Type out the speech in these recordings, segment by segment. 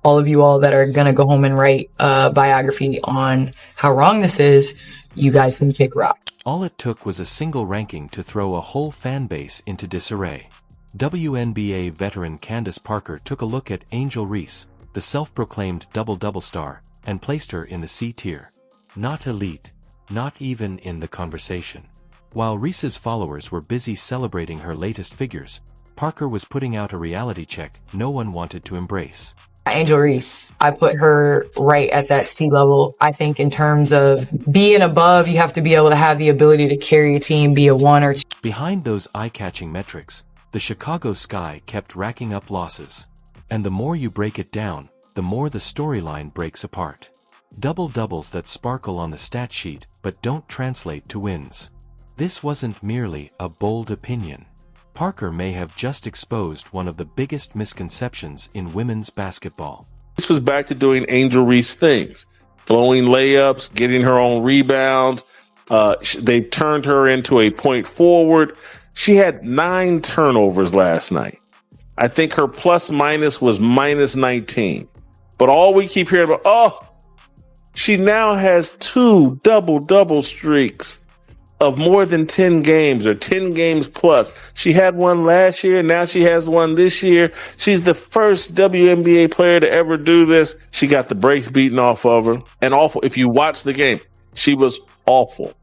all of you all that are going to go home and write a biography on how wrong this is, you guys can kick rock. All it took was a single ranking to throw a whole fan base into disarray. WNBA veteran Candace Parker took a look at Angel Reese, the self-proclaimed double-double star, and placed her in the C tier. Not elite, not even in the conversation. While Reese's followers were busy celebrating her latest figures, Parker was putting out a reality check no one wanted to embrace. Angel Reese, I put her right at that C level. I think in terms of being above, you have to be able to have the ability to carry a team, be a 1 or 2. Behind those eye-catching metrics, the Chicago Sky kept racking up losses. And the more you break it down, the more the storyline breaks apart. Double-doubles that sparkle on the stat sheet but don't translate to wins. This wasn't merely a bold opinion. Parker may have just exposed one of the biggest misconceptions in women's basketball. This was back to doing Angel Reese things, blowing layups, getting her own rebounds. They turned her into a point forward. She had 9 turnovers last night. I think her plus minus was minus 19. But all we keep hearing about, she now has 2 double-double streaks of more than 10 games or 10 games plus. She had one last year. Now she has one this year. She's the first WNBA player to ever do this. She got the brakes beaten off of her. And awful. If you watch the game, she was awful.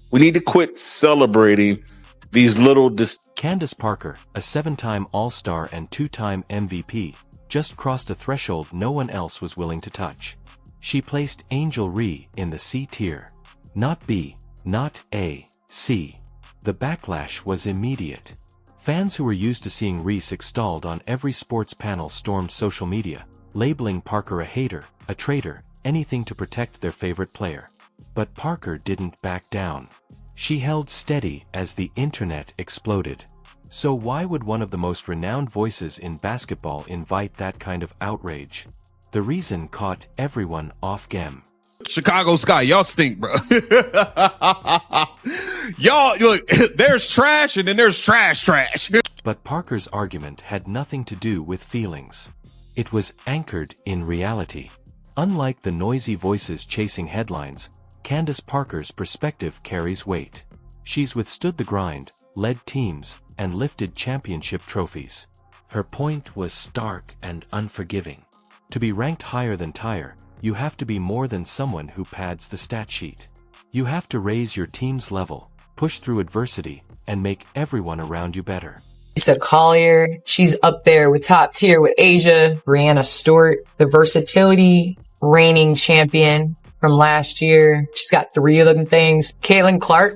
We need to quit celebrating these little... Candace Parker, a 7-time All-Star and 2-time MVP, just crossed a threshold no one else was willing to touch. She placed Angel Reese in the C tier. Not B. Not A, C. The backlash was immediate. Fans who were used to seeing Reese extolled on every sports panel stormed social media, labeling Parker a hater, a traitor, anything to protect their favorite player. But Parker didn't back down. She held steady as the internet exploded. So why would one of the most renowned voices in basketball invite that kind of outrage? The reason caught everyone off game. Chicago Sky, y'all stink, bro. Y'all, look, there's trash and then there's trash. But Parker's argument had nothing to do with feelings. It was anchored in reality. Unlike the noisy voices chasing headlines, Candace Parker's perspective carries weight. She's withstood the grind, led teams, and lifted championship trophies. Her point was stark and unforgiving. To be ranked higher than Tyre, you have to be more than someone who pads the stat sheet. You have to raise your team's level, push through adversity, and make everyone around you better. Lisa Collier, she's up there with top tier with Asia, Brianna Stewart, the versatility reigning champion from last year. She's got 3 of them things. Caitlin Clark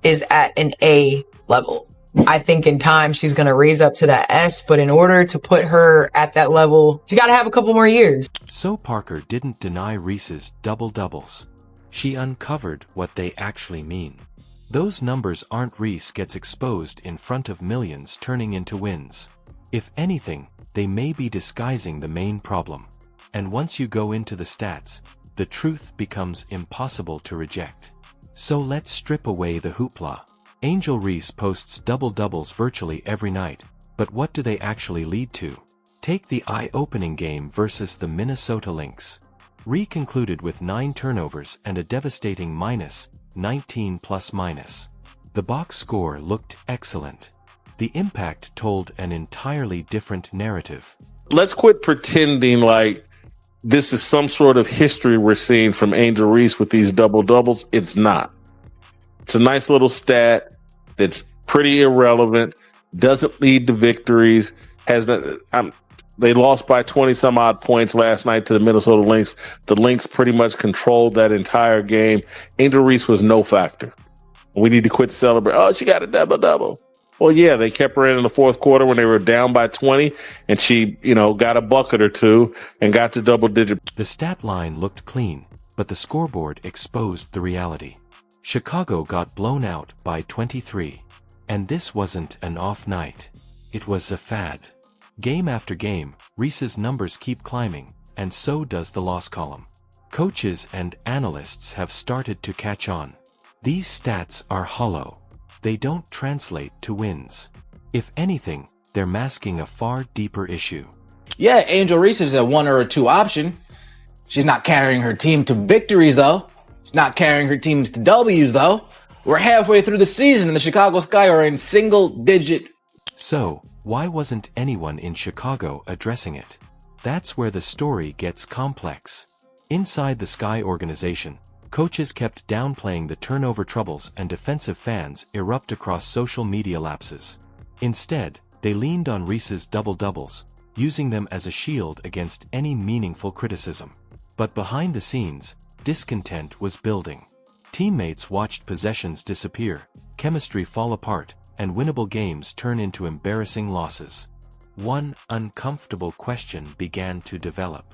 is at an A level. I think in time she's going to raise up to that S, but in order to put her at that level, she's got to have a couple more years. So Parker didn't deny Reese's double-doubles. She uncovered what they actually mean. Those numbers aren't Reese gets exposed in front of millions turning into wins. If anything, they may be disguising the main problem. And once you go into the stats, the truth becomes impossible to reject. So let's strip away the hoopla. Angel Reese posts double-doubles virtually every night, but what do they actually lead to? Take the eye-opening game versus the Minnesota Lynx. Reese concluded with 9 turnovers and a devastating minus 19 plus-minus. The box score looked excellent. The impact told an entirely different narrative. Let's quit pretending like this is some sort of history we're seeing from Angel Reese with these double-doubles. It's not. It's a nice little stat that's pretty irrelevant, doesn't lead to victories, they lost by 20 some odd points last night to the Minnesota Lynx. The Lynx pretty much controlled that entire game. Angel Reese was no factor. We need to quit celebrating. Oh, she got a double-double. Well, yeah, they kept her in the fourth quarter when they were down by 20, and she, got a bucket or 2 and got to double-digit. The stat line looked clean, but the scoreboard exposed the reality. Chicago got blown out by 23. And this wasn't an off night. It was a fad. Game after game, Reese's numbers keep climbing, and so does the loss column. Coaches and analysts have started to catch on. These stats are hollow. They don't translate to wins. If anything, they're masking a far deeper issue. Yeah, Angel Reese is a 1 or a 2 option. She's not carrying her team to victories, though. She's not carrying her teams to W's, though. We're halfway through the season and the Chicago Sky are in single-digit. So, why wasn't anyone in Chicago addressing it? That's where the story gets complex. Inside the Sky organization, coaches kept downplaying the turnover troubles and defensive fans erupt across social media lapses. Instead, they leaned on Reese's double-doubles, using them as a shield against any meaningful criticism. But behind the scenes, discontent was building. Teammates watched possessions disappear, chemistry fall apart, and winnable games turn into embarrassing losses. One uncomfortable question began to develop.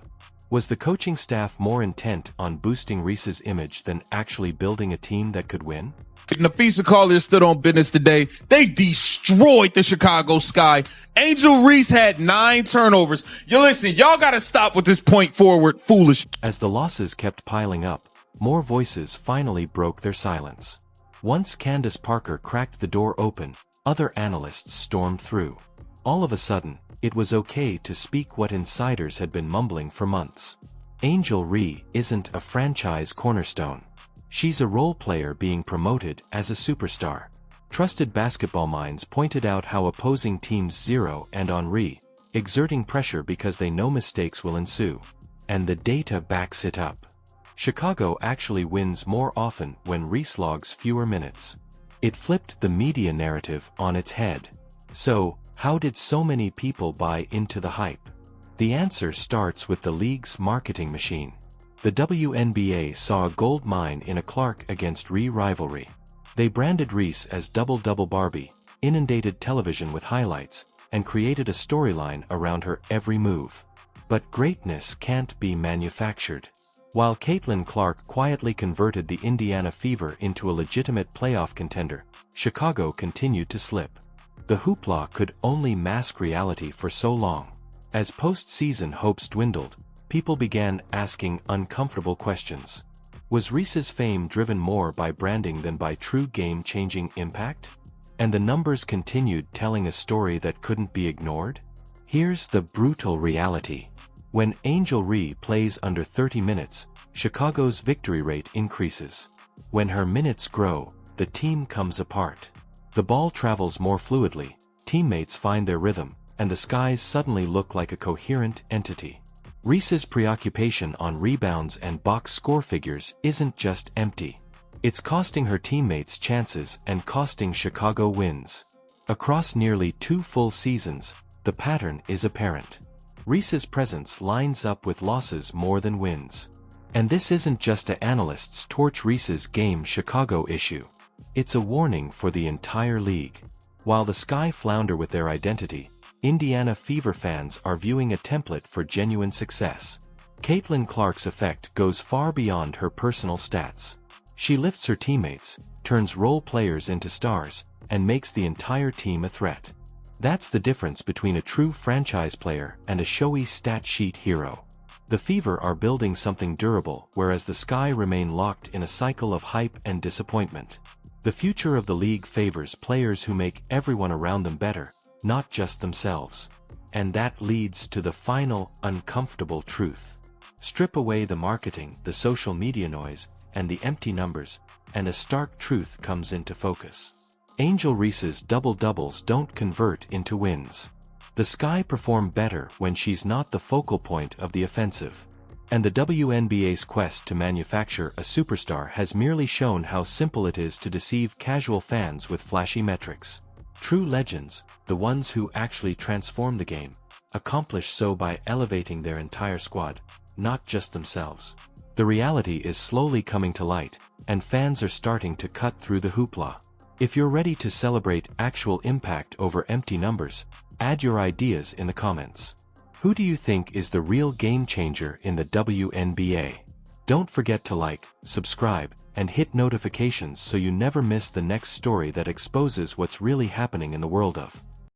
Was the coaching staff more intent on boosting Reese's image than actually building a team that could win? Nafisa Collier stood on business today. They destroyed the Chicago Sky. Angel Reese had 9 turnovers. Listen, y'all got to stop with this point forward foolish. As the losses kept piling up, more voices finally broke their silence. Once Candace Parker cracked the door open, other analysts stormed through. All of a sudden, it was okay to speak what insiders had been mumbling for months. Angel Reese isn't a franchise cornerstone. She's a role player being promoted as a superstar. Trusted basketball minds pointed out how opposing teams zero in on Reese, exerting pressure because they know mistakes will ensue. And the data backs it up. Chicago actually wins more often when Reese logs fewer minutes. It flipped the media narrative on its head. So, how did so many people buy into the hype? The answer starts with the league's marketing machine. The WNBA saw a gold mine in a Clark against Reese rivalry. They branded Reese as Double-Double Barbie, inundated television with highlights, and created a storyline around her every move. But greatness can't be manufactured. While Caitlin Clark quietly converted the Indiana Fever into a legitimate playoff contender, Chicago continued to slip. The hoopla could only mask reality for so long. As postseason hopes dwindled, people began asking uncomfortable questions. Was Reese's fame driven more by branding than by true game-changing impact? And the numbers continued telling a story that couldn't be ignored? Here's the brutal reality. When Angel Reese plays under 30 minutes, Chicago's victory rate increases. When her minutes grow, the team comes apart. The ball travels more fluidly, teammates find their rhythm, and the Skies suddenly look like a coherent entity. Reese's preoccupation on rebounds and box score figures isn't just empty. It's costing her teammates chances and costing Chicago wins. Across nearly 2 full seasons, the pattern is apparent. Reese's presence lines up with losses more than wins. And this isn't just a analysts torch Reese's game Chicago issue. It's a warning for the entire league. While the Sky flounder with their identity, Indiana Fever fans are viewing a template for genuine success. Caitlin Clark's effect goes far beyond her personal stats. She lifts her teammates, turns role players into stars, and makes the entire team a threat. That's the difference between a true franchise player and a showy stat sheet hero. The Fever are building something durable, whereas the Sky remain locked in a cycle of hype and disappointment. The future of the league favors players who make everyone around them better, not just themselves. And that leads to the final, uncomfortable truth. Strip away the marketing, the social media noise, and the empty numbers, and a stark truth comes into focus. Angel Reese's double-doubles don't convert into wins. The Sky perform better when she's not the focal point of the offensive. And the WNBA's quest to manufacture a superstar has merely shown how simple it is to deceive casual fans with flashy metrics. True legends, the ones who actually transform the game, accomplish so by elevating their entire squad, not just themselves. The reality is slowly coming to light, and fans are starting to cut through the hoopla. If you're ready to celebrate actual impact over empty numbers, add your ideas in the comments. Who do you think is the real game changer in the WNBA? Don't forget to like, subscribe, and hit notifications so you never miss the next story that exposes what's really happening in the world of